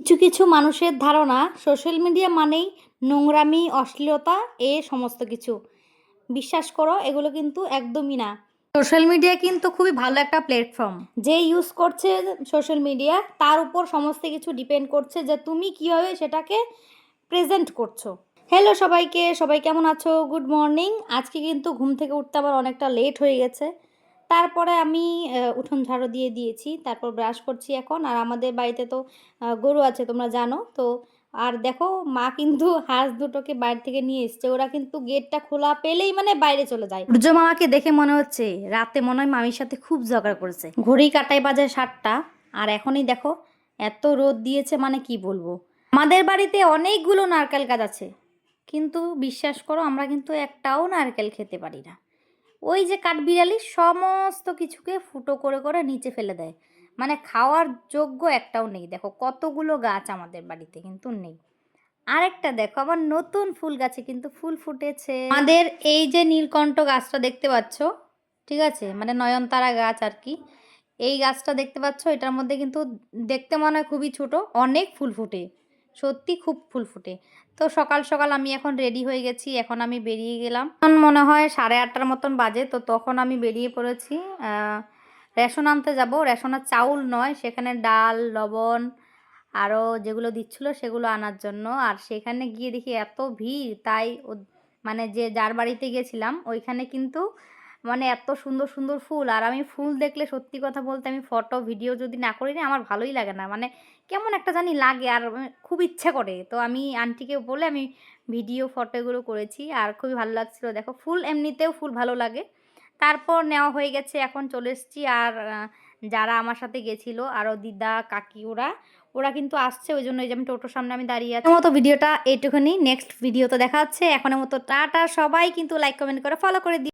কিছু কিছু মানুষের ধারণা সোশ্যাল মিডিয়া মানেই নোংরামি, অশ্লীলতা সমস্ত কিছু। বিশ্বাস করো এগুলো কিন্তু একদমই না। সোশ্যাল মিডিয়া কিন্তু খুবই ভালো একটা প্ল্যাটফর্ম। যে ইউজ করছে সোশ্যাল মিডিয়া তার উপর সমস্ত কিছু ডিপেন্ড করছে যে তুমি কীভাবে সেটাকে প্রেজেন্ট করছো। হ্যালো সবাইকে, সবাই কেমন আছো? Good morning. আজকে কিন্তু ঘুম থেকে উঠতে আবার অনেকটা লেট হয়ে গেছে। তারপরে আমি উঠোন ঝাড়ু দিয়ে দিয়েছি। তারপর ব্রাশ করছি এখন। আর আমাদের বাড়িতে তো গরু আছে তোমরা জানো। তো আর দেখো মা কিন্তু হাঁস দুটোকে বাইরে থেকে নিয়ে এসছে। ওরা কিন্তু গেটটা খোলা পেলেই মানে বাইরে চলে যায়। সূর্য মামাকে দেখে মনে হচ্ছে রাতে মনে হয় মামির সাথে খুব ঝগড়া করেছে। ঘড়ি কাটায় বাজে 7টা। আর এখনই দেখো এত রোদ দিয়েছে মানে কি বলবো। আমাদের বাড়িতে অনেকগুলো নারকেল গাছ আছে, কিন্তু বিশ্বাস করো আমরা কিন্তু একটাও নারকেল খেতে পারি না। ওই যে কাঠবিড়ালি সমস্ত কিছুকে ফুটো করে করে নিচে ফেলে দেয়, মানে খাওয়ার যোগ্য একটাও নেই। দেখো কতগুলো গাছ আমাদের বাড়িতে কিন্তু নেই। আরেকটা দেখো আবার নতুন ফুল গাছে কিন্তু ফুল ফুটেছে। আমাদের এই যে নীলকণ্ঠ গাছটা দেখতে পাচ্ছ, ঠিক আছে, মানে নয়নতারা গাছ আর কি। এই গাছটা দেখতে পাচ্ছ, এটার মধ্যে কিন্তু দেখতে মনে হয় খুবই ছোট, অনেক ফুল ফুটে, সত্যি খুব ফুল ফুটে। তো সকাল সকাল আমি এখন রেডি হয়ে গেছি, এখন আমি বেরিয়ে গেলাম। এখন মনে হয় 8:30 মতন বাজে। তো তখন আমি বেরিয়ে পড়েছি রেশন আনতে যাব। রেশনের চাউল নয়, সেখানে ডাল, লবণ আরও যেগুলো দিচ্ছিলো সেগুলো আনার জন্য। আর সেখানে গিয়ে দেখি এত ভিড়, তাই মানে যে যার বাড়িতে গেছিলাম ওইখানে কিন্তু মানে এত সুন্দর সুন্দর ফুল। আর আমি ফুল দেখলে সত্যি কথা বলতে আমি ফটো ভিডিও যদি না করি না আমার ভালোই লাগে না, মানে কেমন একটা জানি লাগে, আর খুব ইচ্ছা করে। তো আমি আন্টিকে বলে আমি ভিডিও ফটো এগুলো করেছি, আর খুবই ভালো লাগছিলো। দেখো ফুল এমনিতেও ফুল ভালো লাগে। তারপর নেওয়া হয়ে গেছে, এখন চলে এসেছি। আর যারা আমার সাথে গেছিলো আরও দিদা কাকি ওরা ওরা কিন্তু আসছে, ওই জন্য এই যে আমি টোটোর সামনে আমি দাঁড়িয়ে আছি। মতো ভিডিওটা এইটুকুনি, নেক্সট ভিডিওতে দেখা হচ্ছে। এখনের মতো টাটা। সবাই কিন্তু লাইক কমেন্ট করে ফলো করে দিই।